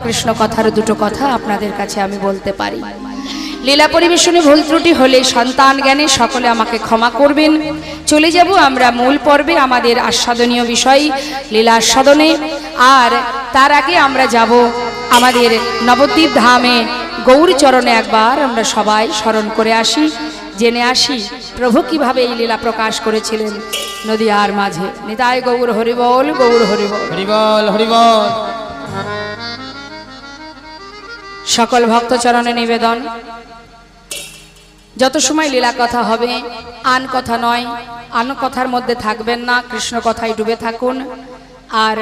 কৃষ্ণ কথার দুটো কথা আপনাদের কাছে আমি বলতে পারি। লীলা পরিবেশনে ভুল ত্রুটি হলে সন্তান জ্ঞানে সকলে আমাকে ক্ষমা করবেন। চলে যাব আমরা মূল পর্বে, আমাদের আস্বাদনীয় বিষয় লীলা আস্বাদনে। আর তার আগে আমরা যাব আমাদের নবদ্বীপ ধামে গৌর চরণে। একবার আমরা সবাই স্মরণ করে আসি, জেনে আসি প্রভু কিভাবে এই লীলা প্রকাশ করেছিলেন নদিয়ার মাঝে। নিতাই গৌর হরিবল, গৌর হরিবল, হরিবল হরিবল। সকল ভক্ত চরণে নিবেদন, যত সময় লীলা কথা হবে আন কথা নয়, আন কথার মধ্যে থাকবেন না, কৃষ্ণ কথায় ডুবে থাকুন। আর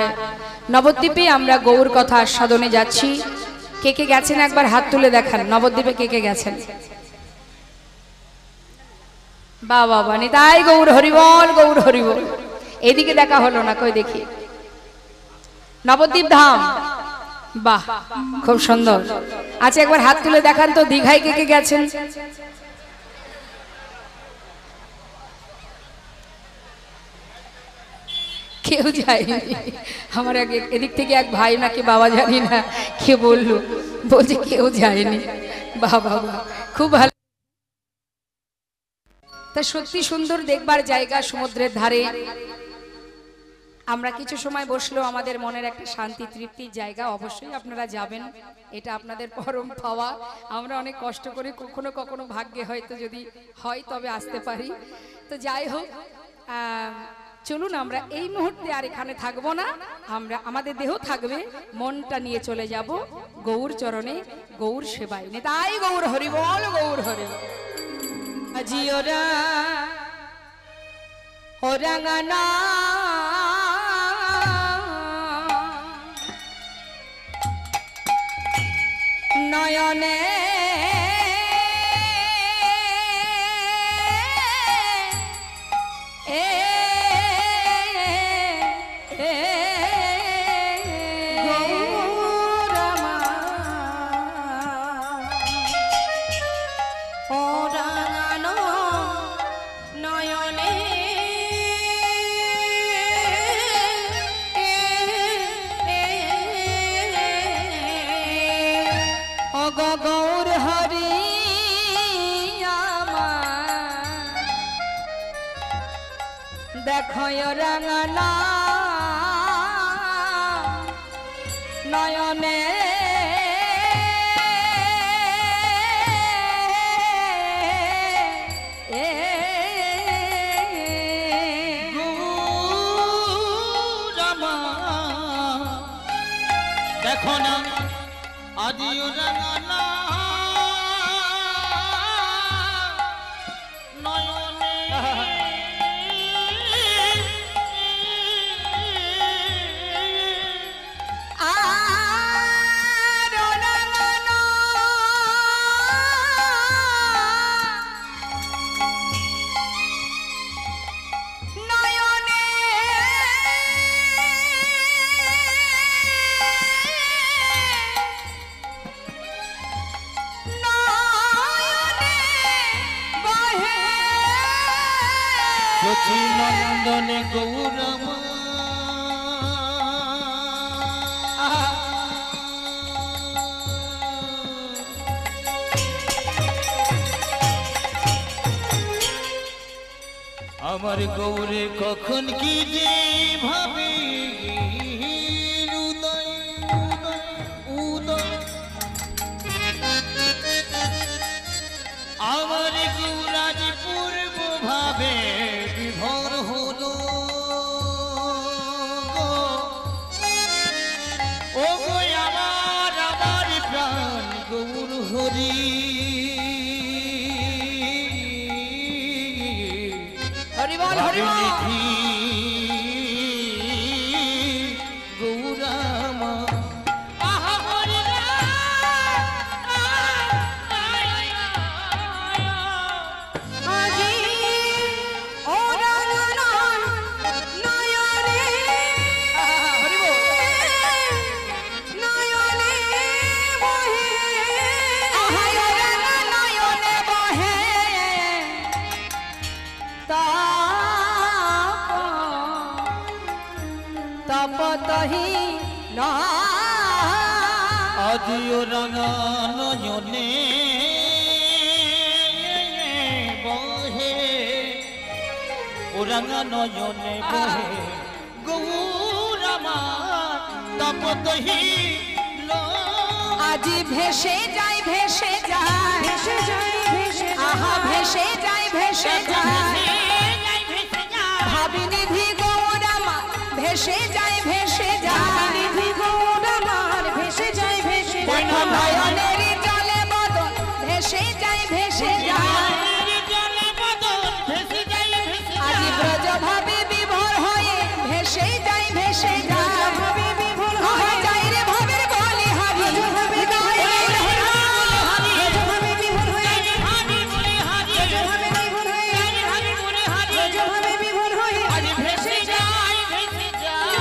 নবদ্বীপে আমরা গৌর কথা আস্বাদনে যাচ্ছি। কে কে গেছেন একবার হাত তুলে দেখান। নবদ্বীপে কে কে গেছেন? বাবা বানি তাই গৌর হরিবল, গৌর হরিবল। এদিকে দেখা হলো না, কই দেখি। নবদ্বীপ ধাম, বাহ খুব সুন্দর। আচ্ছা একবার হাত তুলে দেখান তো, দীঘায় কে কে গেছেন? কেউ যায়নি। আমার এদিক থেকে এক ভাই নাকি বাবা জানি না কে বললো, বলছে কেউ যায়নি। বাহ বাবা, খুব ভালো। তা সত্যি সুন্দর দেখবার জায়গা, সমুদ্রের ধারে আমরা কিছু সময় বসলেও আমাদের মনের একটা শান্তি তৃপ্তির জায়গা। অবশ্যই আপনারা যাবেন, এটা আপনাদের পরম পাওয়া। আমরা অনেক কষ্ট করে কখনো কখনো ভাগ্যে হয়তো যদি হয় তবে আসতে পারি। তো যাই হোক, চলুন আমরা এই মুহূর্তে আর এখানে থাকবো না, আমরা আমাদের দেহ থাকবে, মনটা নিয়ে চলে যাব গৌর চরণে, গৌর সেবায়। তাই গৌর হরিবল, গৌর হরিবল। আজি ওরা ওরাঙ্গানা নয়নে গৌর হরি দেখো রাঙানা নয়নে দেখো না আজিও রাঙানা নয়নে নন্দনে গৌরমা আমার গৌরে কখন কি যে ভাবি উদয় উদয় আমার গৌরাজ পূর্ব ভাবে বিভোর হলো ও গো আমার আমার প্রাণ গৌর হরি হরিবল হরিবল। গৌরামা তপতহি না আজিও রাঙা নয়নে বহে ও রাঙা নয়নে বহে গৌর আমার তপতহি আজি ভেসে যায় ভেসে যায় ভেসে যায় ভেসে আহা ভেসে যায় ভেসে যায় ভাবিনিধি গৌর আমার ভেসে যায় ভেসে যায় নিধি গৌর আমার ভেসে যায় ভেসে যায় নয়নের জলে বদন ভেসে যায় ভেসে যায় আজি ব্রজ ভাবে বিভোর হয়ে ভেসে যায় ভেসে যায় ভাবে বিভোর হয়ে যায় রে ভাবের বলি হারি ভাবে গায়ে ভাবে বিভোর হয়ে হারি বলি হারি ভাবে বিভোর হয়ে হারি বলি হারি ভাবে বিভোর হয়ে আজি ভেসে যায় ভেসে যায়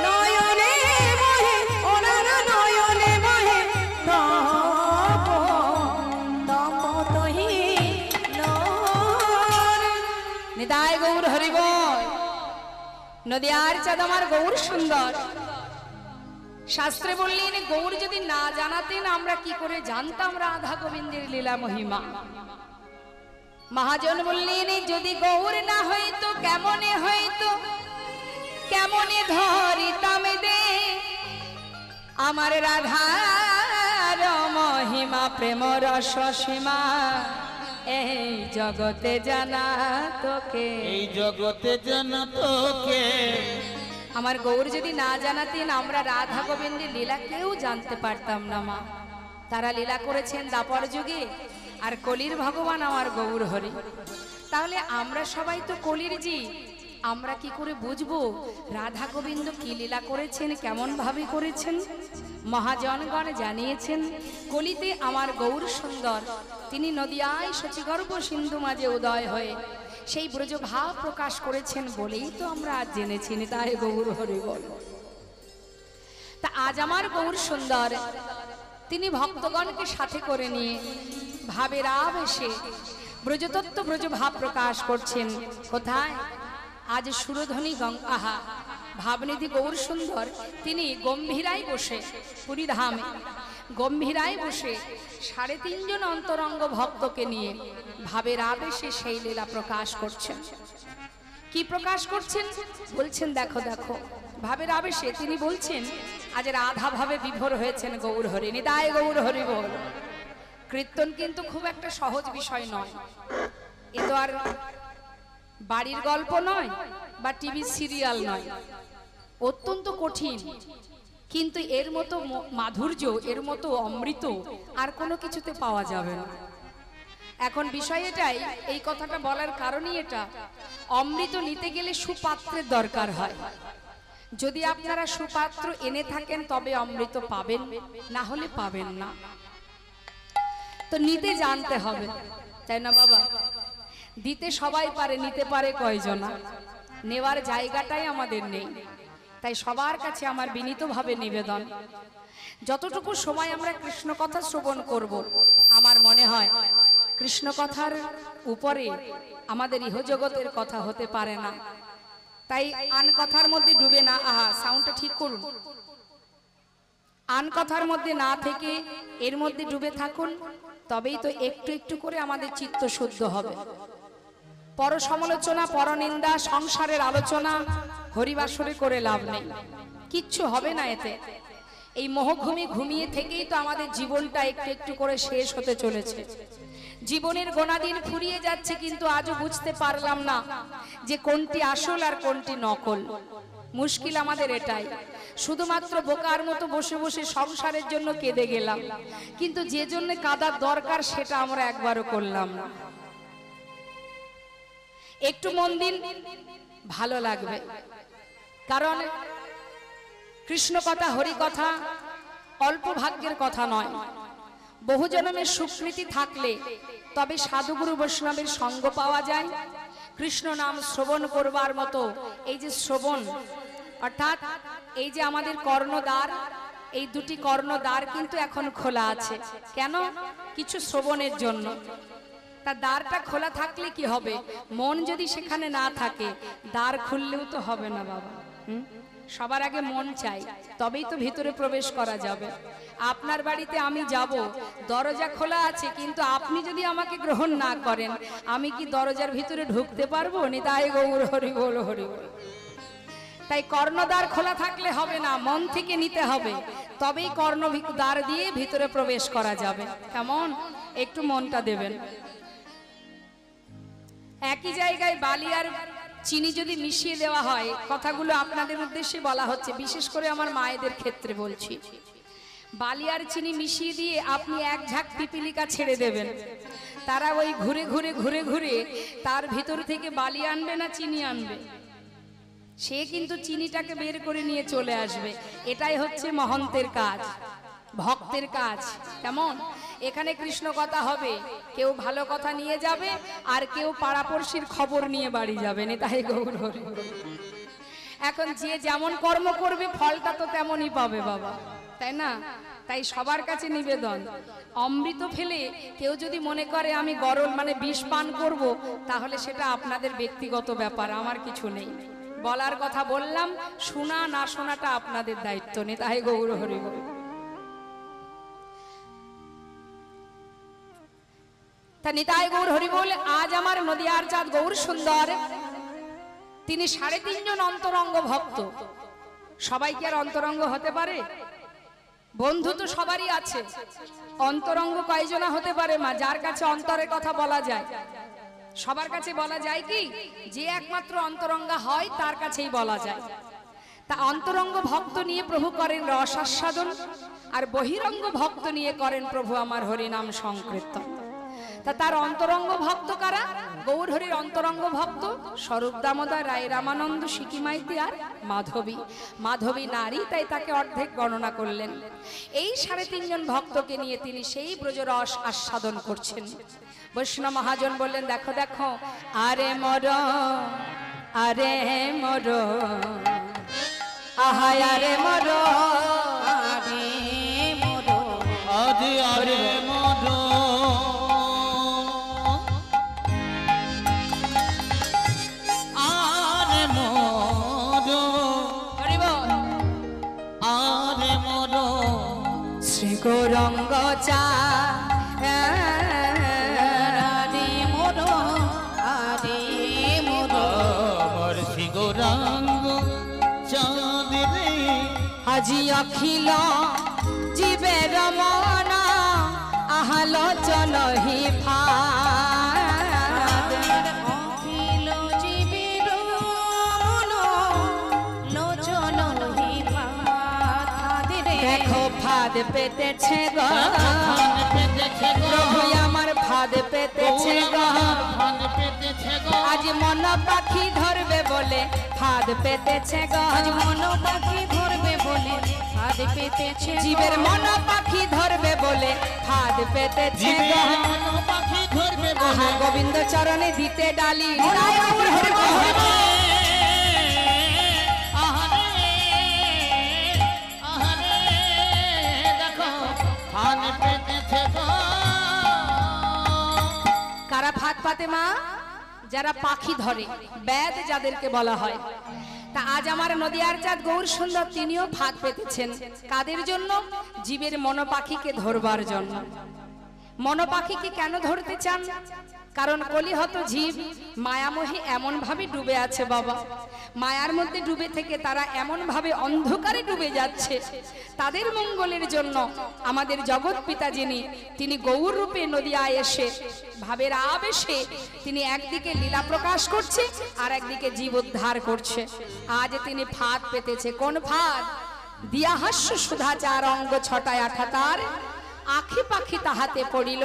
নয়নে বহে ওরা নয়নে বহে তপ তপতহি নিতাই গৌর হরিব নদিয়ার চাঁদ আমার গৌর সুন্দর। শাস্ত্রে বললেন গৌর যদি না জানাতেন আমরা কি করে জানতাম রাধা গোবিন্দের লীলা মহিমা। মহাজন বললেন যদি গৌর না হইতো কেমনে হইতো কেমনে ধরিতাম দে আমার রাধার মহিমা প্রেম রস সীমা এই জগতে জানা তোকে এই জগতে জানা তোকে। আমার গৌর যদি না জানাতেন আমরা রাধা গোবিন্দের লীলা কেউ জানতে পারতাম না মা। তারা লীলা করেছেন দাপর যুগে আর কলির ভগবান আমার গৌর হরি। তাহলে আমরা সবাই তো কলির জি, আমরা কি করে বুঝবো রাধা গোবিন্দ কি লীলা করেছেন কেমন ভাবে করেছেন। মহাজনগণ জানিয়েছেন কলিতে আমার গৌর সুন্দর তিনি নদিয়ায় শচীগর্ভ সিন্ধু মাঝে উদয় হয়ে সেই ব্রজ ভাব প্রকাশ করেছেন বলেই তো আমরা আজ জেনেছি তাই গৌর হরি বল। তা আজ আমার গৌর সুন্দর তিনি ভক্তগণকে সাথে করে নিয়ে ভাবের আবেশে ব্রজতত্ত্ব ব্রজ ভাব প্রকাশ করছেন। কোথায়? আজ সুরধ্বনি গঙ্গাহা ভাবনিধি গৌর সুন্দর তিনি গম্ভীরায় বসে পুরীধামে গম্ভীরায় বসে ৩.৫ জন অন্তরঙ্গ ভক্তকে নিয়ে ভাবের আবেশে সেই লীলা প্রকাশ করছেন। কি প্রকাশ করছেন বলছেন দেখো দেখো ভাবের আবেশে তিনি বলছেন আজ রাধা ভাবে বিভোর হয়েছেন গৌর হরি নিতাই গৌর হরি বল। কীর্তন কিন্তু খুব একটা সহজ বিষয় নয়, এ তো আর বাড়ির গল্প নয় বা টিভি সিরিয়াল নয়, অত্যন্ত কঠিন। কিন্তু এর মতো মাধুর্য এর মতো অমৃত আর কোনো কিছুতে পাওয়া যাবে না। এখন বিষয় এটাই, এই কথাটা বলার কারণই এটা, অমৃত নিতে গেলে সুপাত্রের দরকার হয়। যদি আপনারা সুপাত্র এনে থাকেন তবে অমৃত পাবেন, না হলে পাবেন না। তো নিতে জানতে হবে, তাই না বাবা? দিতে সবাই পারে, নিতে পারে কয়জনা? নেওয়ার জায়গাটাই আমাদের নেই। তাই সবার কাছে আমার বিনীতভাবে নিবেদন, যতটুকু সময় আমরা কৃষ্ণ কথা শ্রবণ করব, আমার মনে হয় কৃষ্ণ কথার উপরে আমাদের ইহজগতের কথা হতে পারে না। তাই আন কথার মধ্যে ডুবে না, আহা সাউন্ডটা ঠিক করুন, আন কথার মধ্যে না থেকে এর মধ্যে ডুবে থাকুন, তবেই তো একটু একটু করে আমাদের চিত্ত শুদ্ধ হবে। পর সমালোচনা, পরনিন্দা, সংসারের আলোচনা হরিবাসরে করে লাভ নেই, কিচ্ছু হবে না এতে। এই মোহঘুমি ঘুমিয়ে থেকেই তো আমাদের জীবনটা একটু একটু করে শেষ হতে চলেছে। জীবনের গোনা দিন ফুরিয়ে যাচ্ছে, কিন্তু আজও বুঝতে পারলাম না যে কোনটি আসল আর কোনটি নকল। মুশকিল আমাদের এটাই, শুধুমাত্র বোকার মতো বসে বসে সংসারের জন্য কেঁদে গেলাম, কিন্তু যে জন্য কাঁদার দরকার সেটা আমরা একবারও করলাম না। একটু মন দিন, ভালো লাগবে। কারণ কৃষ্ণ কথা, হরি কথা অল্প ভাগ্যের কথা নয়। বহু জন্মের সুকৃতি থাকলে তবে সাধুগুরু বৈষ্ণবের সঙ্গ পাওয়া যায়। কৃষ্ণ নাম শ্রবণ করবার মতো এই যে শ্রবণ, অর্থাৎ এই যে আমাদের কর্ণদ্বার, এই দুটি কর্ণদ্বার কিন্তু এখন খোলা আছে। কেন? কিছু শ্রবণের জন্য। তা দ্বারটা খোলা থাকলে কি হবে? মন যদি সেখানে না থাকে দ্বার খুললেও তো হবে না বাবা। সবার আগে মন চাই, তবেই তো ভিতরে প্রবেশ করা যাবে। আপনার বাড়িতে আমি যাব, দরজা খোলা আছে, কিন্তু আপনি যদি আমাকে গ্রহণ না করেন, আমি কি দরজার ভিতরে ঢুকতে পারবো? নিতাই গৌর হরি বল, হরি বল। তাই কর্ণদ্বার খোলা থাকলে হবে না, মন থেকে নিতে হবে, তবেই কর্ণদ্বার দিয়ে ভিতরে প্রবেশ করা যাবে। কেমন? একটু মনটা দেবেন। একই জায়গায় বালি আর চিনি যদি মিশিয়ে দেওয়া হয়, কথাগুলো আপনাদের উদ্দেশ্যে বলা হচ্ছে, বিশেষ করে আমার মায়েদের ক্ষেত্রে বলছি। বালি আর চিনি মিশিয়ে দিয়ে আপনি এক ঝাঁক পিপিলিকা ছেড়ে দেবেন, তারা ওই ঘুরে ঘুরে ঘুরে ঘুরে তার ভিতর থেকে বালি আনবে না চিনি আনবে, সে কিন্তু চিনিটাকে বের করে নিয়ে চলে আসবে। এটাই হচ্ছে মহন্তের কাজ, ভক্তের কাজ। কেমন? এখানে কৃষ্ণ কথা হবে, কেউ ভালো কথা নিয়ে যাবে আর কেউ পাড়াপড়শির খবর নিয়ে বাড়ি যাবে। তাই গৌর হরি। এখন যে যেমন কর্ম করবে ফলটা তো তেমনই পাবে বাবা, তাই না? তাই সবার কাছে নিবেদন, অমৃত ফেলে কেউ যদি মনে করে আমি গরল মানে বিষ পান করব, তাহলে সেটা আপনাদের ব্যক্তিগত ব্যাপার, আমার কিছু নেই। বলার কথা বললাম, শোনা না শোনাটা আপনাদের দায়িত্ব নেই। তাই গৌর হরি বল। তা নিতাই গৌর হরি বল। আজ আমার নদিয়ার চাঁদ গৌর সুন্দর, তিনি 3.5 জন অন্তরঙ্গ ভক্ত। সবাই কি আর অন্তরঙ্গ হতে পারে? বন্ধু তো সবারই আছে, অন্তরঙ্গ কয়জনা হতে পারে মা? যার কাছে অন্তরের কথা বলা যায়। সবার কাছে বলা যায় কি? যে একমাত্র অন্তরঙ্গা হয় তার কাছেই বলা যায়। তা অন্তরঙ্গ ভক্ত নিয়ে প্রভু করেন রস আস্বাদন, আর বহিরঙ্গ ভক্ত নিয়ে করেন প্রভু আমার হরিনাম সংকীর্তন। তা তার অন্তরঙ্গ ভক্ত কারা? গৌর হরির অন্তরঙ্গ ভক্ত স্বরূপ দামোদর রায়, রামানন্দ, সিকি মাইতি আর মাধবী। মাধবী নারী, তাই তাকে অর্ধেক গণনা করলেন। এই 3.5 জন ভক্তকে নিয়ে তিনি সেই ব্রজরস আস্বাদন করছেন। বৈষ্ণব মহাজন বললেন, দেখো দেখো, আরে মর আরে মর, আহা আরে মর আরে মর, আরে আরে মর, আরে মর, হরি বল। আরে মর, শ্রী গৌরঙ্গ চা আরে মর আরে মর, আমার শ্রী গৌরাঙ্গ চাঁদ রে, আজি অখিল জীবের মন আলোচন হি ফাদ, অখিল জীবের মন লোচন হি ফাদ। দেখো ফাদ পেতেছে গো, ফান পেতেছে গো, প্রভু আমার ফাদ পেতেছে গো, ফান পেতেছে গো, আজ মন পাখি ধরবে বলে ফাদ পেতেছে গো, আজ মন পাখি ধরবে বলে ফাদ পেতেছে, জীবের মন পাখি ধরবে বলে ফাদ পেতেছে গো, জীবের মন পাখি ধরবে বলে, আহা গোবিন্দ চরণে দিতে ডালি, আহারে আহারে দেখো ফান পেতেছে গো। কারা ফাদ পাতে মা? যারা পাখি ধরে, বেদ যাদেরকে বলা হয়। তা আজ আমার নদিয়ার চাঁদ গৌর সুন্দর তিনিও ফাঁদ পেতেছেন। কাদের জন্য? জীবের মনোপাখিকে ধরবার জন্য। মনোপাখিকে কেন ধরতে চান? কারণ কলিহত জীব মায়ামোহে এমন ভাবে ডুবে আছে বাবা, মায়ার মধ্যে ডুবে থেকে তারা এমন ভাবে অন্ধকারে ডুবে যাচ্ছে। তাদের মঙ্গলের জন্য আমাদের জগৎ পিতা যিনি, তিনি গৌর রূপে নদিয়ায় এসে ভাবের আবেশে তিনি একদিকে লীলা প্রকাশ করছে আর একদিকে জীব উদ্ধার করছে। আজ তিনি ফাঁদ পেতেছে। কোন ফাঁদ? দিয়া হাস্য সুধাচার অঙ্গ ছটায় আঠা তার, আখি পাখি তাহাতে পড়িল,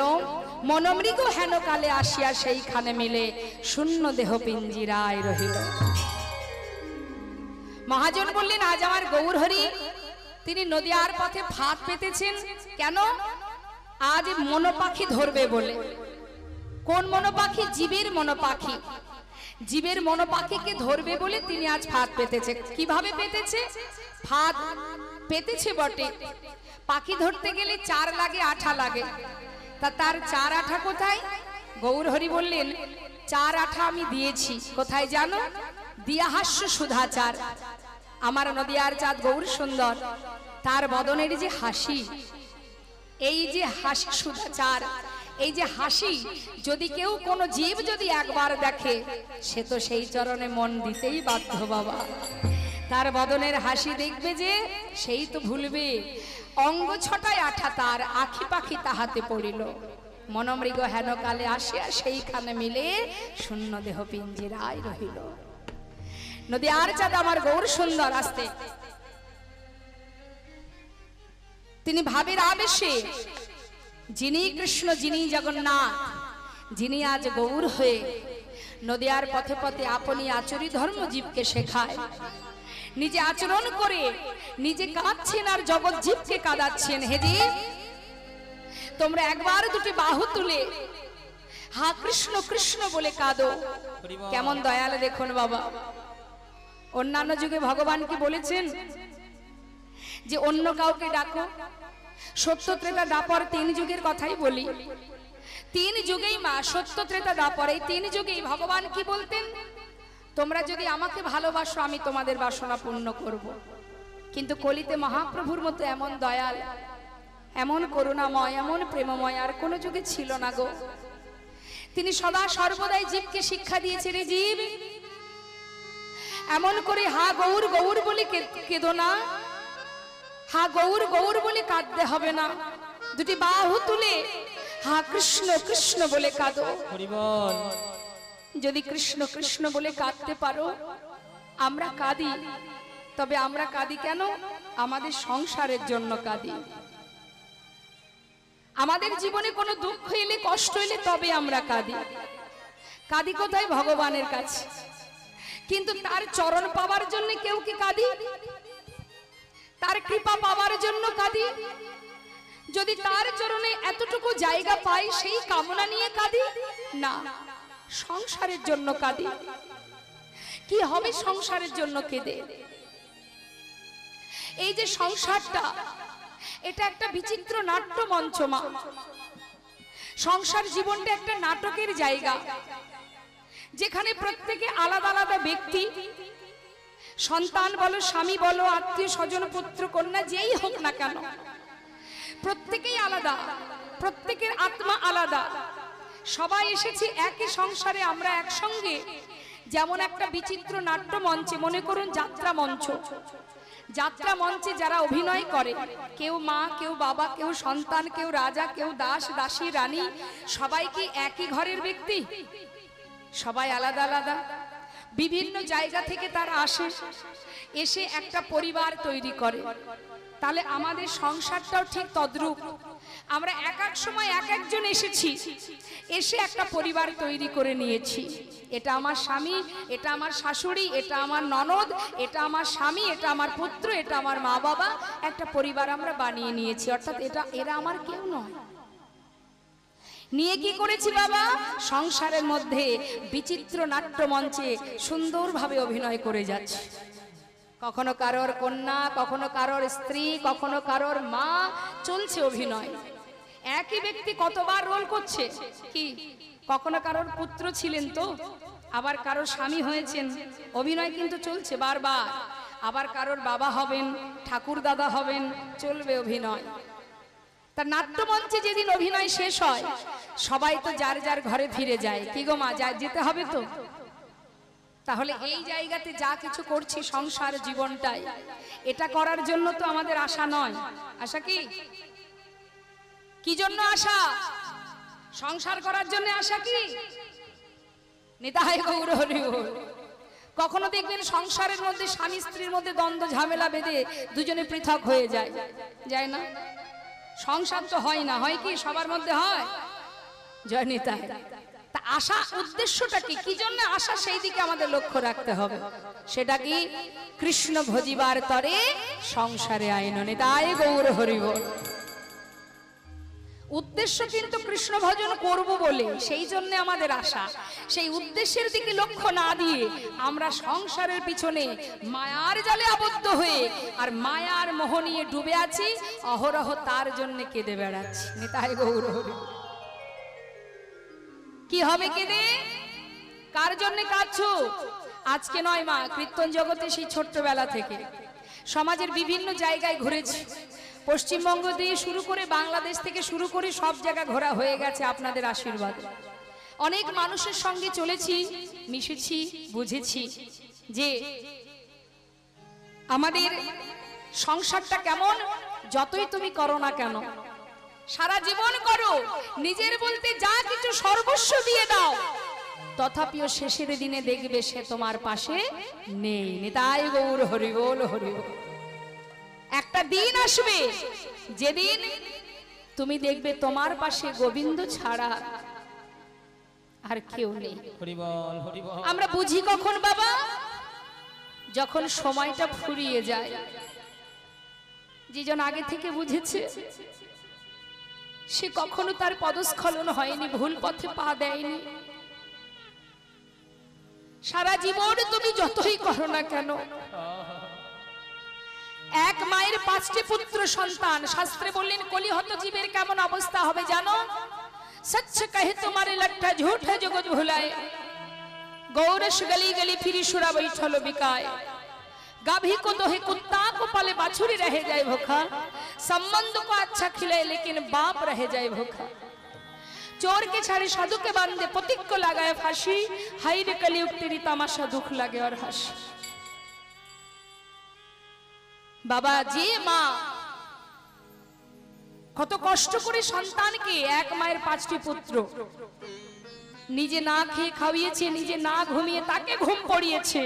মনমৃগ হেন কালে আসিয়া সেইখানে মিলে, শূন্য দেহ পিঞ্জিরায় রহিল। মহাজন বললেন, আজ আমার গৌর হরি তিনি নদিয়ার পথে ফাঁদ পেতেছেন। কেন? আজ মনোপাখি ধরবে বলে। কোন মনোপাখি? জীবের মনোপাখি। জীবের মনোপাখিকে ধরবে বলে তিনি আজ ফাঁদ পেতেছে। কিভাবে পেতেছে? ফাঁদ পেতেছে বটে, পাখি ধরতে গেলে 4 লাগে, আঠা লাগে। তা তার 4 আঠা কোথায়? গৌর হরি বললেন, 4 আঠা আমি দিয়েছি। কোথায় জানো? দিয়া হাস্য সুধাচার। আমার নদিয়ার চাঁদ গৌর সুন্দর, তার বদনের যে হাসি, এই যে হাসি সুধাচার, এই যে হাসি, যদি কেউ কোনো জীব যদি একবার দেখে, সে তো সেই চরণে মন দিতেই বাধ্য বাবা। তার বদনের হাসি দেখবে যে, সেই তো ভুলবে। অঙ্গ ছটায় আঠা তার, আখি পাখি তাহাতে পড়িল। মনমৃগ হেন কালে আসিয়া সেইখানে মিলে, শূন্য দেহ পিঞ্জিরায় রহিল। নদিয়ার চাঁদ আমার গৌর সুন্দর আসতে, তিনি ভাবের আবেশে, যিনি কৃষ্ণ, যিনি জগন্নাথ, যিনি আজ গৌর হয়ে নদিয়ার পথে পথে আপনি আচরি ধর্ম জীবকে শেখায়, নিজে আচরণ করে নিজে কাঁদছেন আর জগৎ জীবকে কাঁদাচ্ছেন। হে জীব, তোমরা একবার দুটি বাহু তুলে হা কৃষ্ণ কৃষ্ণ বলে কাঁদো। কেমন দয়াল দেখুন বাবা। অন্যান্য যুগে ভগবান কি বলেছেন যে অন্য কাউকে ডাকো? সত্য ত্রেতা দ্বাপর তিন যুগের কথাই বলি। তিন যুগেই মা, সত্য ত্রেতা দ্বাপর, এই তিন যুগেই ভগবান কি বলতেন? তোমরা যদি আমাকে ভালোবাসো, আমি তোমাদের বাসনা পূর্ণ করব। কিন্তু কলিতে মহাপ্রভুর মতো এমন দয়াল, এমন করুণাময়, এমন প্রেমময় আর কোনো যুগে ছিল না গো। তিনি সদা সর্বদাই জীবকে শিক্ষা দিয়েছে, রে জীব, এমন করে হা গৌর গৌর বলে কেঁদো না, হা গৌর গৌর বলে কাঁদতে হবে না, দুটি বাহু তুলে হা কৃষ্ণ কৃষ্ণ বলে কাঁদো। যদি কৃষ্ণ কৃষ্ণ বলে কাঁদতে পারো, আমরা কাঁদি। তবে আমরা কাঁদি কেন? আমাদের সংসারের জন্য কাঁদি। আমাদের জীবনে কোনো দুঃখ এলে, কষ্ট এলে তবে আমরা কাঁদি। কাঁদি কোথায়? ভগবানের কাছে। কিন্তু তার চরণ পাওয়ার জন্য কেউ কি কাঁদি? তার কৃপা পাওয়ার জন্য কাঁদি? যদি তার চরণে এতটুকু জায়গা পাই, সেই কামনা নিয়ে কাঁদি না, সংসারের জন্য কাঁদি। কি হবে সংসারের জন্য কেঁদে? এই যে সংসারটা, এটা একটা বিচিত্র নাট্য মঞ্চ মা। সংসার জীবনটা একটা নাটকের জায়গা, যেখানে প্রত্যেকে আলাদা আলাদা ব্যক্তি, সন্তান বলো, স্বামী বলো, আত্মীয় স্বজন, পুত্র কন্যা, যেই হোক না কেন, প্রত্যেকেই আলাদা, প্রত্যেকের আত্মা আলাদা। সবাই এসেছি একই সংসারে, আমরা একসঙ্গে। যেমন একটা বিচিত্র নাট্য মঞ্চে, মনে করুন যাত্রা মঞ্চ, যাত্রা মঞ্চে যারা অভিনয় করে, কেউ মা, কেউ বাবা, কেউ সন্তান, কেউ রাজা, কেউ দাস, দাসী, রানী, সবাই কি একই ঘরের ব্যক্তি? সবাই আলাদা আলাদা, বিভিন্ন জায়গা থেকে তারা আসে, এসে একটা পরিবার তৈরি করে। তাহলে আমাদের সংসারটাও ঠিক তদ্রূপ। আমরা এক এক সময় এক একজন এসেছি, এসে একটা পরিবার তৈরি করে নিয়েছি। এটা আমার স্বামী, এটা আমার শাশুড়ি, এটা আমার ননদ, এটা আমার স্বামী, এটা আমার পুত্র, এটা আমার মা বাবা, একটা পরিবার আমরা বানিয়ে নিয়েছি। অর্থাৎ এরা আমার কেউ নয়। নিয়ে কি করেছি বাবা? সংসারের মধ্যে বিচিত্র নাট্য মঞ্চে সুন্দরভাবে অভিনয় করে যাচ্ছে। কখনো কারোর কন্যা, কখনো কারোর স্ত্রী, কখনো কারোর মা, চলছে অভিনয়। একই ব্যক্তি কতবার রোল করছে কি? কখনো কারোর পুত্র ছিলেন তো, আবার কারোর স্বামী হয়েছেন, অভিনয় কিন্তু চলছে বারবার। আবার কারোর বাবা হবেন, ঠাকুর দাদা হবেন, চলবে অভিনয়। তার নাট্যমঞ্চে যেদিন অভিনয় শেষ হয়, সবাই তো যার যার ঘরে ফিরে যায়। কি গো মা, যেতে হবে তো। তাহলে এই জায়গাতে যা কিছু করছি সংসার জীবনটাই, এটা করার জন্য তো আমাদের আশা নয়। আশা কি? কি জন্য আশা? সংসার করার জন্য আশা কি? নিতাই গৌর হরি বল। কখনো দেখবেন সংসারের মধ্যে স্বামী স্ত্রীর মধ্যে দ্বন্দ্ব ঝামেলা বেঁধে দুজনে পৃথক হয়ে যায়, যায় না? সংসার তো হয় না, হয় কি? সবার মধ্যে হয়। জয় নিতাই। তা আশা উদ্দেশ্যটা কি? কি জন্য আশা, সেই দিকে আমাদের লক্ষ্য রাখতে হবে। সেটা কি? কৃষ্ণ ভজিবার তরে সংসারে আইন। নিতাই গৌর হরি বল। উদ্দেশ্য কিন্তু কৃষ্ণ ভজন করব বলে, সেই জন্য আমাদের আশা। সেই উদ্দেশ্যের দিকে লক্ষ্য না দিয়ে আমরা সংসারের পিছনে মায়ার জালে আবদ্ধ হয়ে আর মায়ার মোহ নিয়ে ডুবে আছি, অহরহ তার জন্য কেঁদে বেড়াচ্ছি। নিতাই গৌর হরি। কি হবে কেঁদে? কার জন্য কাঁদছো? আজকে নয় মা, কীর্তন জগতে সেই ছোট্টবেলা থেকে সমাজের বিভিন্ন জায়গায় ঘুরেছি। পশ্চিমবঙ্গ দিয়ে শুরু করে বাংলাদেশ থেকে শুরু করে সব জায়গা ঘোরা হয়ে গেছে আপনাদের আশীর্বাদ। অনেক মানুষের সঙ্গে চলেছি, মিশেছি, বুঝেছি যে আমাদের সংসারটা কেমন। যতই তুমি করো না কেন, সারা জীবন করো, নিজের বলতে যা কিছু সর্বস্ব দিয়ে দাও, তথাপিও শেষের দিনে দেখবে সে তোমার পাশে নেই। নিতাই গৌর হরি বল, হরি বল। একটা দিন আসবে যেদিন তুমি দেখবে তোমার পাশে গোবিন্দ ছাড়া আর কেউ নেই। হরি বল, হরি বল। আমরা বুঝি কখন বাবা? যখন সময়টা ফুরিয়ে যায়। যেজন আগে থেকে বুঝেছে সে কখনো তার পদস্খলন হয়নি, ভুল পথে পা দেয়নি। সারা জীবন তুমি যতই করো না কেন, এক মায়ের 5টি পুত্র সন্তান। শাস্ত্রে বললেন কলিহত জীবের কেমন অবস্থা হবে জানো? सच कहे तुम्हारे लट्ठा झूठ है जगत भुलाए, गौरस गली गली फिरी सुरा बैठल बिकाए, गाभी को दोहे कुत्ता को पाले बाछुरी रह जाए भूखा, संबंध को अच्छा खिलाए लेकिन बाप रह जाए भूखा, चोर के छाड़े साधु के बांधे पतिक को लगाए फांसी, हाय रे कलयुग तेरी तमाशा दुख लगे और हंसी। बाबा जी माँ কত কষ্ট করে সন্তানকে, এক মায়ের 5টি পুত্র, নিজে না খেয়ে খাওয়িয়েছে, নিজে না ঘুমিয়ে তাকে ঘুম পড়িয়েছে,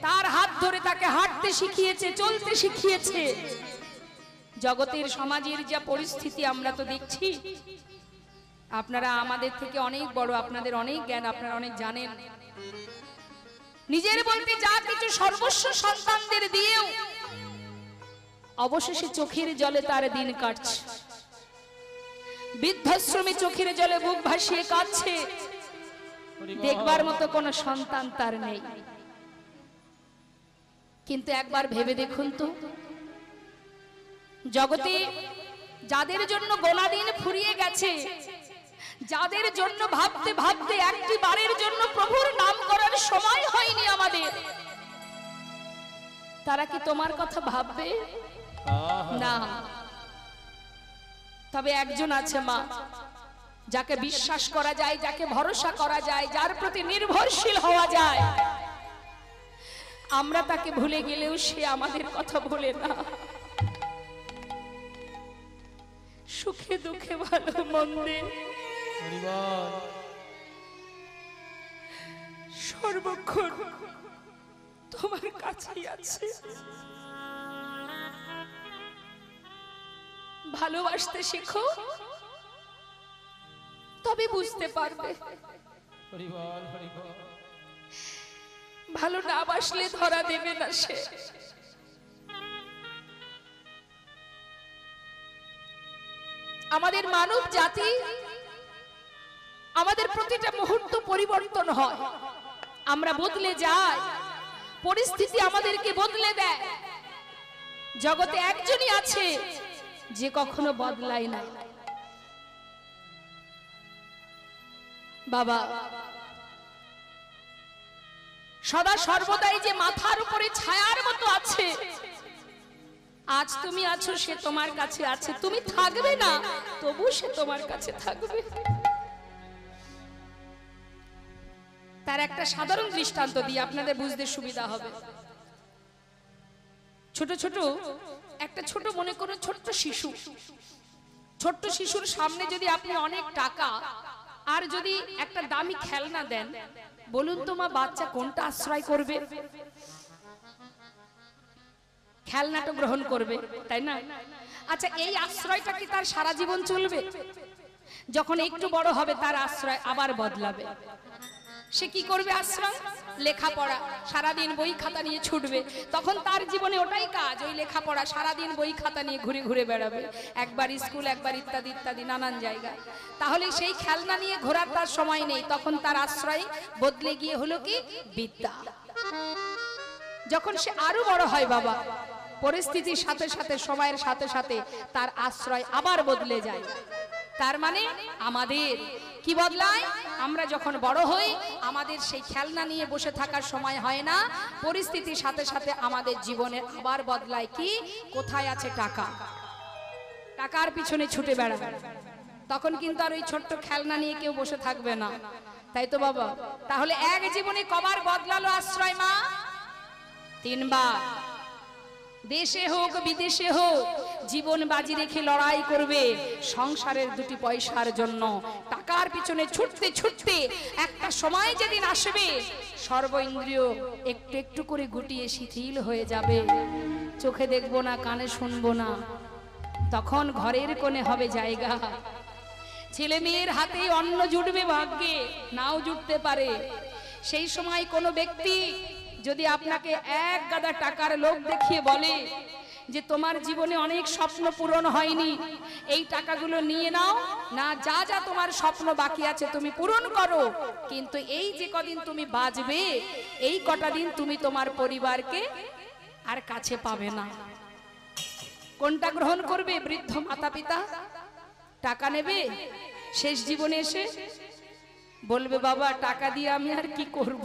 তার হাত ধরে তাকে হাঁটতে শিখিয়েছে, চলতে শিখিয়েছে। জগতের সমাজের যা পরিস্থিতি আমরা তো দেখছি। আপনারা আমাদের থেকে অনেক বড়, আপনাদের অনেক জ্ঞান, আপনারা অনেক জানেন। নিজের বলতে যা কিছু সর্বস্ব সন্তানদের দিয়েও অবশেষে চোখের জলে তার দিন কাটছে। বৃদ্ধাশ্রমে চোখের জলে বুক ভাসিয়ে কাঁদছে, দেখবার মতো কোনো সন্তান তার নেই। কিন্তু একবার ভেবে দেখুন তো, জগতে যাদের জন্য গোনা দিন ফুরিয়ে গেছে, যাদের জন্য ভাবতে ভাবতে একটি বারের জন্য প্রভুর নাম করার সময় হয়নি আমাদের, তারা কি তোমার কথা ভাববে? না। তবে একজন আছে মা, যাকে বিশ্বাস করা যায়, যাকে ভরসা করা যায়, যার প্রতি নির্ভরশীল হওয়া যায়। আমরা তাকে ভুলে গেলেও সে আমাদের কথা ভোলে না। সুখে দুঃখে ভালো মন্দে সর্বক্ষণ তোমার কাছেই আছে। ভালোবাসতে শেখো, তবে বুঝতে পারবে। ভালো না বাসলে ধরা দেবে না সে। আমাদের মানব জাতি, আমাদের প্রতিটা মুহূর্ত পরিবর্তন হয়, আমরা বদলে যাই, পরিস্থিতি আমাদেরকে বদলে দেয়। জগতে একজনই আছে যে কখনো বদলায় না। বাবা সদা সর্বদাই যে মাথার উপরে ছায়ার মতো আছে। আজ তুমি আছো, সে তোমার কাছে আছে। তুমি থাকবে না, তবু সে তোমার কাছে থাকবে। তার একটা সাধারণ দৃষ্টান্ত দিয়ে আপনাদের বুঝতে সুবিধা হবে। ছোট ছোট একটা ছোট মনে করুন ছোট্ট শিশু, ছোট্ট শিশুর সামনে যদি আপনি অনেক টাকা আর যদি একটা দামি খেলনা দেন, বলুন তো মা, বাচ্চা কোনটা আশ্রয় করবে? খেলনাটা গ্রহণ করবে, তাই না? আচ্ছা, এই আশ্রয়টা কি তার সারা জীবন চলবে? যখন একটু বড় হবে তার আশ্রয় আবার বদলাবে। সে কি করবে? আশ্রয়, লেখাপড়া, সারাদিন বই খাতা নিয়ে ছুটবে। তখন তার জীবনে ওটাই কাজ, ওই লেখাপড়া, সারাদিন বই খাতা নিয়ে ঘুরে ঘুরে বেড়াবে, একবার স্কুল, একবার ইত্যাদি ইত্যাদি নানান জায়গায়। তাহলে সেই খেলনা নিয়ে ঘোরার তার সময় নেই। তখন তার আশ্রয় বদলে গিয়ে হলো কি? বিদ্যা। যখন সে আরো বড় হয় বাবা, পরিস্থিতির সাথে সাথে, সময়ের সাথে সাথে তার আশ্রয় আবার বদলে যায়। তার মানে আমাদের কি বদলায়? আমরা যখন বড় হই আমাদের সেই খেলনা নিয়ে বসে থাকার সময় হয় না, পরিস্থিতির সাথে সাথে আমাদের জীবনে আবার বদলায় কি? কোথায় আছে টাকা, টাকার পিছনে ছুটে বেড়া। তখন কিন্তু আর ওই ছোট্ট খেলনা নিয়ে কেউ বসে থাকবে না, তাই তো বাবা? তাহলে এক জীবনে কবার বদলালো আশ্রয় মা? 3 বার। দেশে হোক বিদেশে হোক জীবন বাজি রেখে লড়াই করবে সংসারের 2টি পয়সার জন্য। টাকার পিছনে ছুটতে ছুটতে একটা সময় যেদিন আসবে সর্ব ইন্দ্রিয় একটু একটু করে গুটিয়ে শিথিল হয়ে যাবে, চোখে দেখবো না, কানে শুনবো না, তখন ঘরের কোণে হবে জায়গা। ছেলে মেয়ের হাতে অন্ন জুটবে, ভাগ্যে নাও জুটতে পারে। সেই সময় কোনো ব্যক্তি যদি আপনাকে এক গাদা টাকার লোভ দেখিয়ে বলে যে তোমার জীবনে অনেক স্বপ্ন পূরণ হয়নি, এই টাকাগুলো নিয়ে নাও না, যা যা তোমার স্বপ্ন বাকি আছে তুমি পূরণ করো, কিন্তু এই যে কদিন তুমি বাঁচবে এই কটা দিন তুমি তোমার পরিবারকে আর কাছে পাবে না। কোনটা গ্রহণ করবে? বৃদ্ধ মাতা পিতা টাকা নেবে, শেষ জীবনে এসে বলবে বাবা টাকা দিয়ে আমি আর কি করব,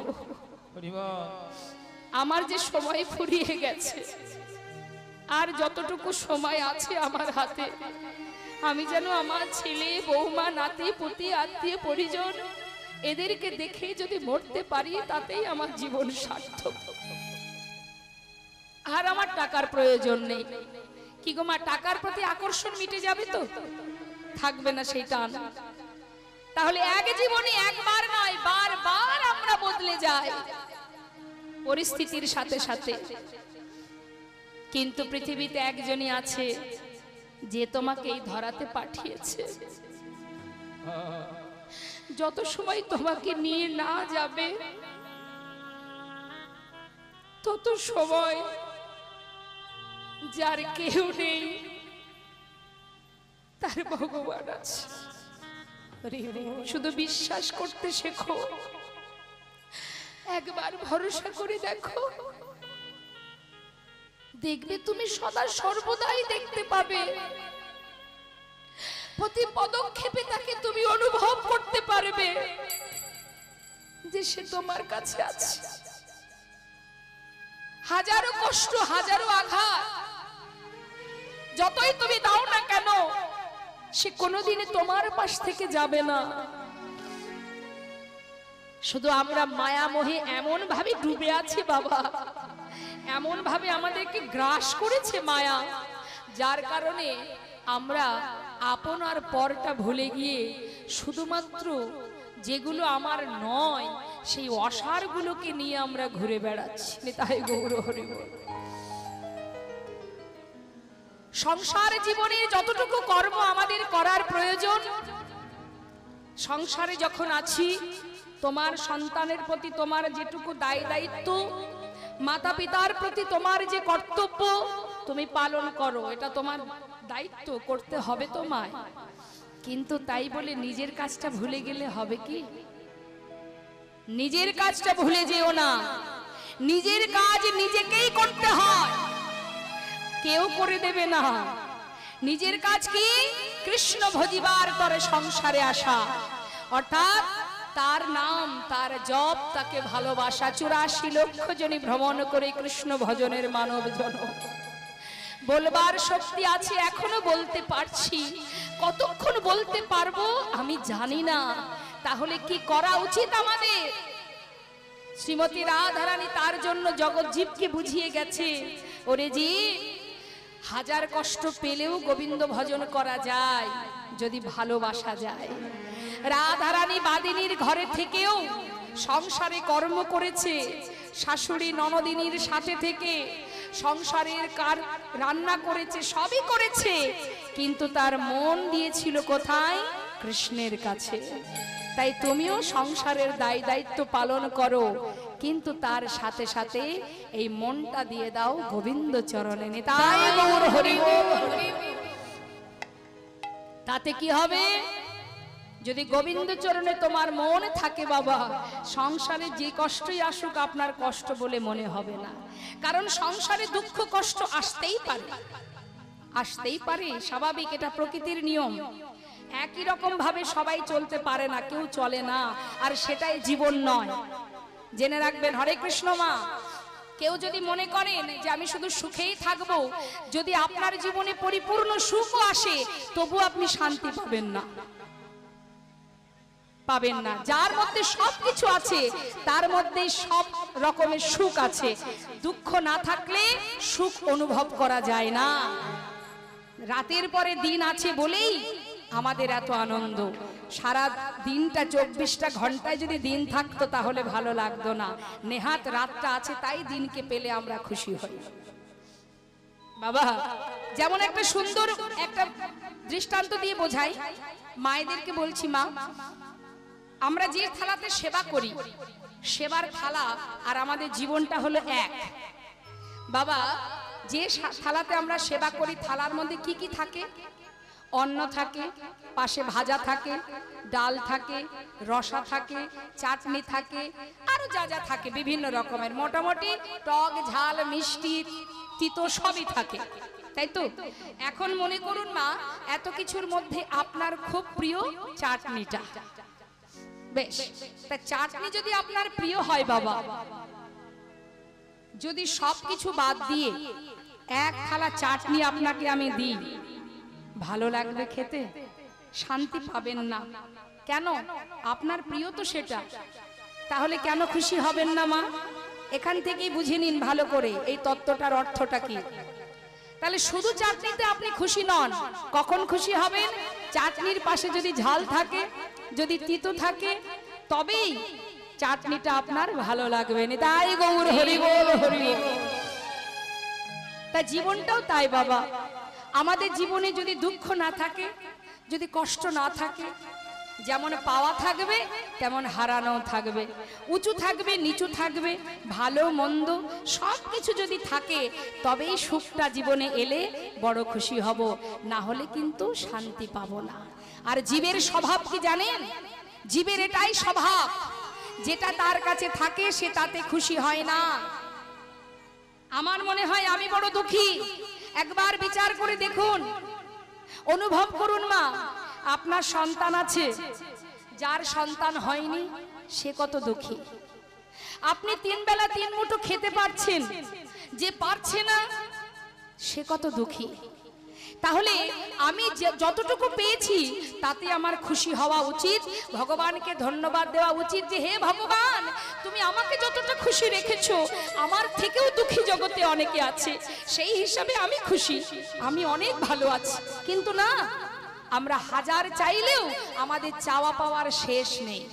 আমার যে সময় ফুরিয়ে গেছে, আর যতটুকু সময় আছে আমার হাতে আমি যেন আমার ছেলে বৌমা নাতি পুতি আত্মীয় পরিজন এদেরকে দেখে যদি মরতে পারি তাতেই আমার জীবন সার্থক, আর আমার টাকার প্রয়োজন নেই। কি গো মা, টাকার প্রতি আকর্ষণ মিটে যাবে তো? থাকবে না সেই টান। তাহলে এক জীবনে একবার নয়, বারবার আমরা বদলে যাই পরিস্থিতির সাথে সাথে। কিন্তু পৃথিবীতে একজনই আছে যে তোমাকে এই ধরাতে পাঠিয়েছে। যত সময় তোমাকে নিয়ে না যাবে তত সময় যার কেউ নেই তার ভগবান আছে। শুধু বিশ্বাস করতে শেখো, একবার ভরসা করে দেখো, দেখবে তুমি সদা সর্বদাই দেখতে পাবে, প্রতি পদক্ষেপে তাকে তুমি অনুভব করতে পারবে যে সে তোমার কাছে আছে। হাজারো কষ্ট, হাজারো আঘাত যতই তুমি দাও না কেন সে কোনোদিনই তোমার পাশ থেকে যাবে না। শুধু আমরা মায়া মোহে এমন ভাবে ডুবে আছি বাবা, এমন ভাবে আমাদেরকে গ্রাস করেছে মায়া, যার কারণে আমরা আপন আর পরটা ভুলে গিয়ে শুধুমাত্র যেগুলো আমার নয় সেই অসারগুলোকে নিয়ে আমরা ঘুরে বেড়াচ্ছি। তাই গৌর হরি বল। সংসার জীবনে যতটুকু কর্ম আমাদের করার প্রয়োজন, সংসারে যখন আছি তোমার সন্তানের প্রতি তোমার যেটুকু দায় দায়িত্ব, মাতা পিতার প্রতি তোমার যে কর্তব্য তুমি পালন করো, এটা তোমার দায়িত্ব, করতে হবে তোমায়। কিন্তু তাই বলে নিজের কাজটা ভুলে গেলে হবে কি? নিজের কাজটা ভুলে যেও না, নিজের কাজ নিজেকেই করতে হয়, কেউ করে দেবে না। নিজের কাজ কি? কৃষ্ণ ভজিবার তরে সংসারে আসা, অর্থাৎ তার নাম তার জপ তাকে ভালোবাসা। 84 লক্ষ জনি ভ্রমণ করে কৃষ্ণ ভজনের মানব জন। বলবার শক্তি আছে, এখনো বলতে পারছি, কতক্ষণ বলতে পারবো আমি জানি না। তাহলে কি করা উচিত আমাদের? শ্রীমতী রাধারানী তার জন্য জগৎজীবকে বুঝিয়ে গেছে, ওরে জীব, হাজার কষ্ট পেলেও গোবিন্দ ভজন করা যায় যদি ভালোবাসা যায়। রাধারানী বাদিনীর ঘরে থেকেও সংসারে কর্ম করেছে, শাশুড়ি ননদিনীর সাথে থেকে সংসারের কার রান্না করেছে, সবই করেছে, কিন্তু তার মন দিয়েছিল কোথায়? কৃষ্ণের কাছে। তাই তুমিও সংসারের দায় দায়িত্ব পালন করো, কিন্তু তার সাথে সাথে এই মনটা দিয়ে দাও গোবিন্দ চরণে। তাই গৌর হরি বল। তাতে কি হবে? যদি গোবিন্দ চরণে তোমার মন থাকে বাবা, সংসারে যে কষ্টই আসুক আপনার কষ্ট বলে মনে হবে না। কারণ সংসারে দুঃখ কষ্ট আসতেই পারে, আসতেই পারে, স্বাভাবিক, এটা প্রকৃতির নিয়ম। একই রকম ভাবে সবাই চলতে পারে না, কেউ চলে না, আর সেটাই জীবন নয়। জেনে রাখবেন। হরে কৃষ্ণ মা। কেউ যদি মনে করেন যে আমি শুধু সুখেই থাকবো, যদি আপনার জীবনে পরিপূর্ণ সুখও আসে তবু আপনি শান্তি পাবেন না, পাবেন না। যার মধ্যে সবকিছু আছে তার মধ্যে সব রকমের সুখ আছে। দুঃখ না থাকলে সুখ অনুভব করা যায় না। রাতের পরে দিন আছে বলেই আমাদের এত আনন্দ। সারা দিনটা 24টা ঘন্টায় যদি দিন থাকতো তাহলে ভালো লাগতো না। নেহাত রাতটা আছে তাই দিনকে পেলে আমরা খুশি হই। বাবা, যেমন একটা সুন্দর একটা দৃষ্টান্ত দিয়ে বোঝাই। মায়েদেরকে বলছি, মা, আমরা যে থালাতে সেবা করি, সেবার থালা আর আমাদের জীবনটা হলো এক। বাবা, যে থালাতে আমরা সেবা করি থালার মধ্যে কি কি থাকে? অন্ন থাকে, পাশে ভাজা থাকে, ডাল থাকে, রসা থাকে, চাটনি থাকে, আরো যা যা থাকে বিভিন্ন রকমের, মোটামুটি টক ঝাল মিষ্টি তিতো সবই থাকে, তাই তো? এখন মনে করুন মা, এত কিছুর মধ্যে আপনার খুব প্রিয় চাটনিটা। বেশ, তা চাটনি যদি আপনার প্রিয় হয় বাবা, যদি সবকিছু বাদ দিয়ে এক থালা চাটনি আপনাকে আমি দিই, ভালো লাগবে খেতে? শান্তি পাবেন না। কেন? আপনার প্রিয় তো সেটা। তাহলে কেন খুশি হবেন না মা? এখান থেকেই বুঝে নিন ভালো করে এই তত্ত্বটার অর্থটা কি। তাহলে শুধু চাটনিতে আপনি খুশি নন, কখন খুশি হবেন? চাটনির পাশে যদি ঝাল থাকে, যদি তিতো থাকে, তবেই চাটনিটা আপনার ভালো লাগবে। তাই গৌর হরি বল, হরি বল। তা জীবনটাও তাই বাবা। আমাদের জীবনে যদি দুঃখ না থাকে, যদি কষ্ট না থাকে, যেমন পাওয়া থাকবে তেমন হারানো থাকবে, উঁচু থাকবে নিচু থাকবে, ভালো মন্দ সবকিছু যদি থাকে তবেই সুখটা জীবনে এলে বড় খুশি হব, না হলে কিন্তু শান্তি পাবো না। আর জীবের স্বভাব কি জানেন? জীবের এটাই স্বভাব, যেটা তার কাছে থাকে সে তাতে খুশি হয় না। আমার মনে হয় আমি বড় দুঃখী। একবার বিচার করে দেখুন, অনুভব করুন মা, আপনার সন্তান আছে, যার সন্তান হয়নি সে কত দুঃখী। আপনি 3 বেলা 3 মুঠো খেতে পারছেন, যে পারছে না সে কত দুঃখী। তাহলে আমি যতটুকু পেয়েছি তাতে আমার খুশি হওয়া উচিত, ভগবানকে ধন্যবাদ দেওয়া উচিত যে হে ভগবান, তুমি আমাকে যতটা খুশি রেখেছো, আমার থেকেও দুঃখী জগতে অনেকে আছে, সেই হিসাবে আমি খুশি, আমি অনেক ভালো আছি। কিন্তু না, আমরা হাজার চাইলেও আমাদের চাওয়া পাওয়ার শেষ নেই।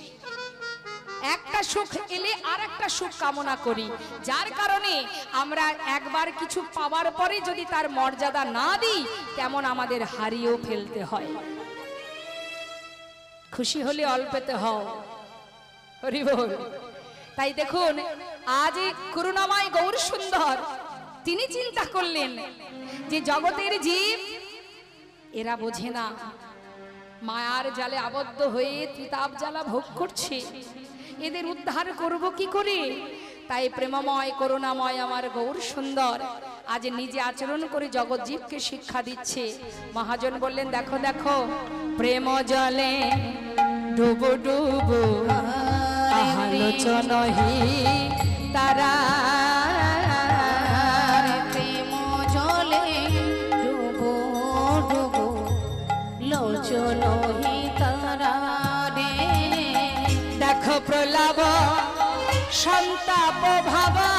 একটা সুখ এলে আর একটা সুখ কামনা করি, যার কারণে আমরা একবার কিছু পাওয়ার পরে যদি তার মর্যাদা না দিই, তেমন আমাদের হারিয়েও ফেলতে হয়। খুশি হলে অল্পেতে হও, হরি বল। তাই দেখুন, আজ করুণাময় গৌর সুন্দর তিনি চিন্তা করলেন যে জগতের জীব এরা বোঝে না, মায়ার জালে আবদ্ধ হয়ে ত্রিতাপ জ্বালা ভোগ করছে, এদের উদ্ধার করব কি করে? তাই প্রেমময় করুণাময় আমার গৌর সুন্দর আজ নিজে আচরণ করে জগৎ জীবকে শিক্ষা দিচ্ছে। মহাজন বললেন, দেখো দেখো, প্রেম জলে ডুবো ডুবো আলোচনহি তারা, প্রেম জলে ডুবো ডুবো লোচনহি তারা রে। দেখো প্রলাপ সন্তাপ ভাবা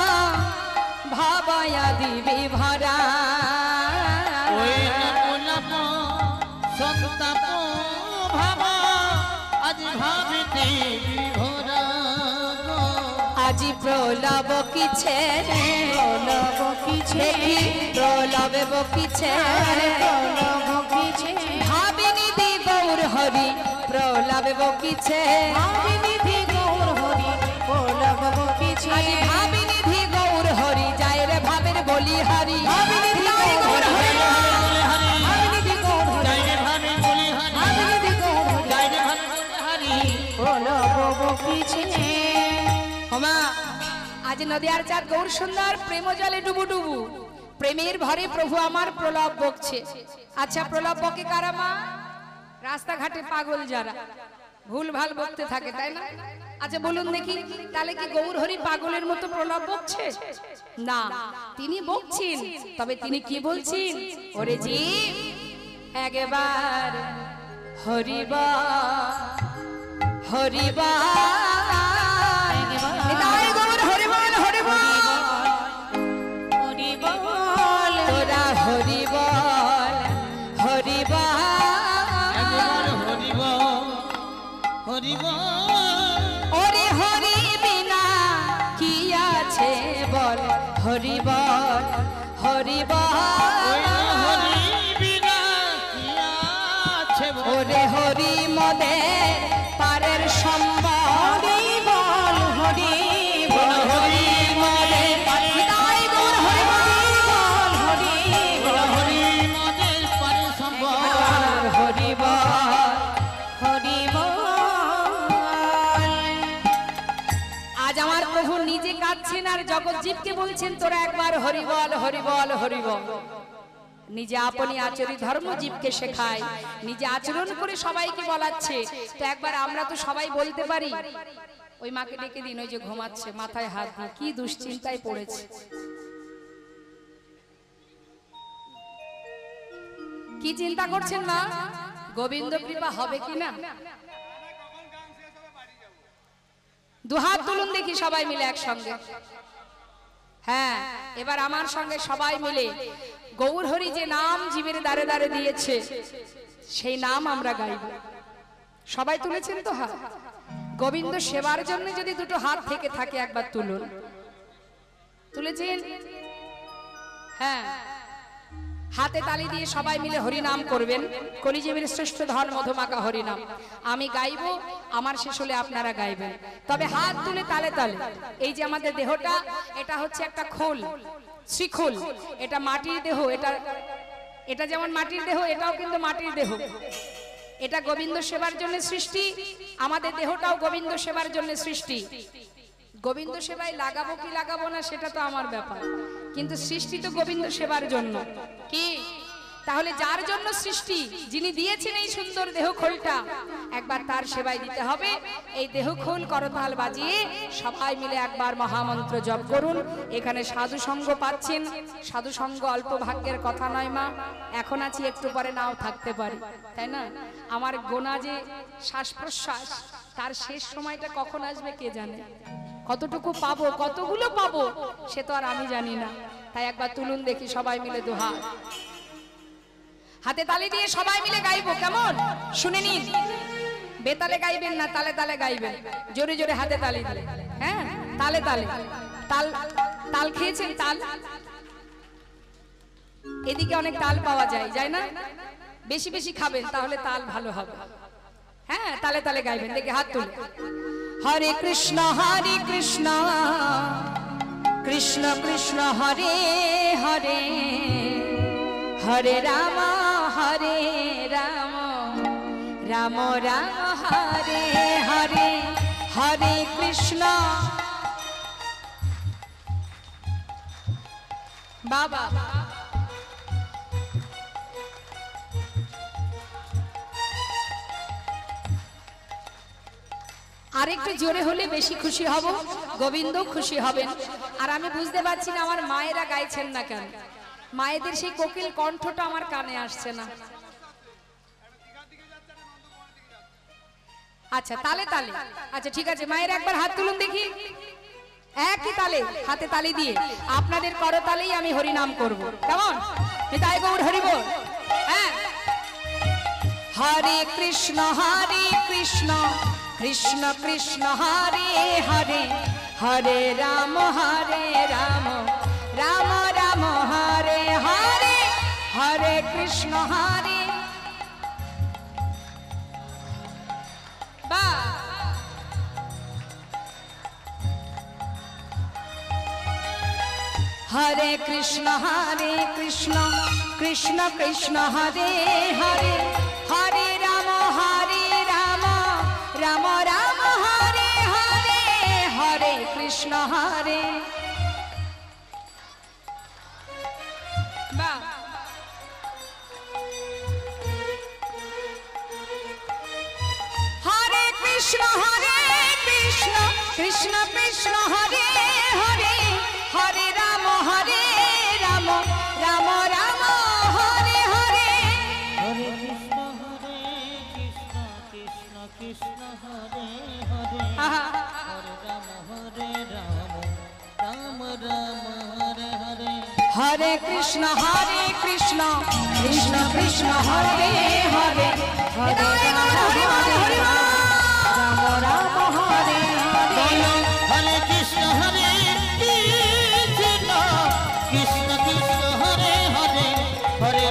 ভাবায়াদি বিভরা, ওই প্রলাপ সন্তাপ ভাবা আজ ভাবিতে বিভরা গো। আজি প্রলাপ কিছে, প্রলভ কিছে, প্রলাপ বকিছে, প্রলভ কিছে, ভাবিনিধি গৌর হরি প্রলাপ বকিছে, ভাবিনিধি গৌর হরি প্রলভ কিছে, আজি ভাবিনিধি গৌর হরি, যায় রে ভাবের বলি হরি, ভাবিনিধি গৌর হরি, ভাবিনিধি গৌর হরি, যাইরে ভাবে বলি হারি, ভাবিনিধি গৌর হরি যাইরে ভাবে বলি হারি। প্রলভ কিছে। ওমা, আজ নদিয়ার চাঁদ গৌর সুন্দর প্রেম জলে ডুবু ডুবু, প্রেমের ভরে প্রভু আমার প্রলাপ বকছে। আচ্ছা, প্রলাপ বকে কারা মা? রাস্তাঘাটে পাগল যারা ভুল ভাল বকতে থাকে, তাই না? আচ্ছা বলুন দেখি, তাহলে কি গৌর হরি পাগলের মতো প্রলাপ বকছে? না, তিনি বকছেন, তবে তিনি কি বলছেন? ওরে জীব একবার হরিবা হরিবা নিতাই গৌর হরিবল হরিবল হরিবল তোরা হরিবল হরিবল একবার হরিব হরিব ওরে হরি বিনা কি আছে বল হরিবল হরিবল হরি বিনা কি আছে বল? ওরে হরি মদের পারের সম্বল বল হরি বল হরি মদের নিতাই গৌর হরিবল হরি হরি মদের পারে সম্ভব হরিবল হরিবল। আজ আমার প্রভু নিজে কাঁদছেন আর জগৎজীবকে বলছেন তোরা একবার হরিবল হরিবল হরিবল। নিজে আপনি আচরি ধর্ম জীবকে শেখায়, নিজে আচরণ করে সবাইকে বলাচ্ছে। তো একবার আমরা তো সবাই বলতে পারি। ওই মাকে ডেকে দিন, ওই যে ঘুমাচ্ছে মাথায় হাত দিয়ে, কি দুশ্চিন্তায় পড়েছে। কি চিন্তা করছেন মা? গোবিন্দ কৃপা হবে কিনা? দুহাত তুলুন দেখি সবাই মিলে একসঙ্গে। হ্যাঁ, এবার আমার সঙ্গে সবাই মিলে গৌর হরি যে নাম জীবের দ্বারে দ্বারে দিয়েছে সেই নাম আমরা গাইব। সবাই তুলেছেন তো হাত? গোবিন্দ সেবার জন্য যদি দুটো হাত থেকে থাকে একবার তুলুন। তুলেছেন? হ্যাঁ, হাতে তালি দিয়ে সবাই মিলে হরিনাম করবেন। কলিজীবের শ্রেষ্ঠ ধন মধুমাকা হরিনাম আমি গাইব, আমার শেষ হলে আপনারা গাইবেন। তবে হাত তুলে তালে তালে। এই যে আমাদের দেহটা, এটা হচ্ছে একটা খোল, শ্রীখোল। এটা মাটির দেহ, এটা যেমন মাটির দেহ, এটাও কিন্তু মাটির দেহ। এটা গোবিন্দ সেবার জন্য সৃষ্টি, আমাদের দেহটাও গোবিন্দ সেবার জন্য সৃষ্টি। গোবিন্দ সেবায় লাগাবো কি লাগাবো না সেটা তো আমার ব্যাপার, কিন্তু সৃষ্টি তো গোবিন্দ সেবার জন্য। কি তাহলে যার জন্য সৃষ্টি, যিনি দিয়েছেন এই সুন্দর দেহখোলটা, একবার তার সেবায় দিতে হবে। এই দেহখোল করতাল বাজিয়ে সবাই মিলে একবার মহামন্ত্র জপ করুন। এখানে সাধু সঙ্গ পাচ্ছেন, সাধু সঙ্গ অল্প ভাগ্যের কথা নয় মা। এখন আছি, একটু পরে নাও থাকতে পারি, তাই না? আমার গোনা যে শ্বাস প্রশ্বাস, তার শেষ সময়টা কখন আসবে কে জানে? কতটুকু পাবো, কতগুলো পাবো সে তো আর আমি জানি না। তাই একবার তুলুন দেখি সবাই মিলে দুহাত, হাতে তালি দিয়ে সবাই মিলে গাইবো। কেমন শুনে নিন, বেতালে গাইবেন না, তালে তালে গাইবেন, জোরে জোরে হাতে তালি দিয়ে। হ্যাঁ, তালে তালে। তাল তাল খেয়েছেন? তাল এদিকে অনেক তাল পাওয়া যায়, যায় না? বেশি বেশি খাবেন, তাহলে তাল ভালো হবে। হ্যাঁ, তালে তালে গাইবেন দেখি, হাত তুলে। হরে কৃষ্ণ কৃষ্ণ কৃষ্ণ হরে হরে, হরে রাম রাম রাম হরে হরে, হরে কৃষ্ণ। বাবা আরেকটু জোরে হলে বেশি খুশি হব, গোবিন্দ খুশি হবেন। আর আমি বুঝতে পারছি না আমার মায়েরা গাইছেন না কেন। মায়েদের সেই কোকিল কণ্ঠটা আমার কানে আসছে না। আচ্ছা, তালে তালে। আচ্ছা ঠিক আছে, মায়ের একবার হাত তুলুন দেখি, একই তালে, হাতে তালি দিয়ে আপনাদের করতালেই আমি হরিনাম করব। কেমন? নিতাই গৌর হরি বল। হ্যাঁ, হরে কৃষ্ণ কৃষ্ণ কৃষ্ণ হরে হরে, হরে রাম রাম রাম হরে হরে, হরে কৃষ্ণ হরে। বা হরে কৃষ্ণ কৃষ্ণ কৃষ্ণ হরে হরে, হরে রাম রাম রাম হরে হরে, হরে কৃষ্ণ হরে। কৃষ্ণ হরে কৃষ্ণ কৃষ্ণ কৃষ্ণ হরে হরে হরে রাম রাম রাম হরে হরে। হরে কৃষ্ণ কৃষ্ণ কৃষ্ণ হরে হরে আহা। হরে রাম রাম রাম হরে হরে। হরে কৃষ্ণ কৃষ্ণ কৃষ্ণ হরে হরে হরে রাম রাম হরে হরে। হরে কৃষ্ণ কৃষ্ণ কৃষ্ণ কৃষ্ণ হরে হরে হরে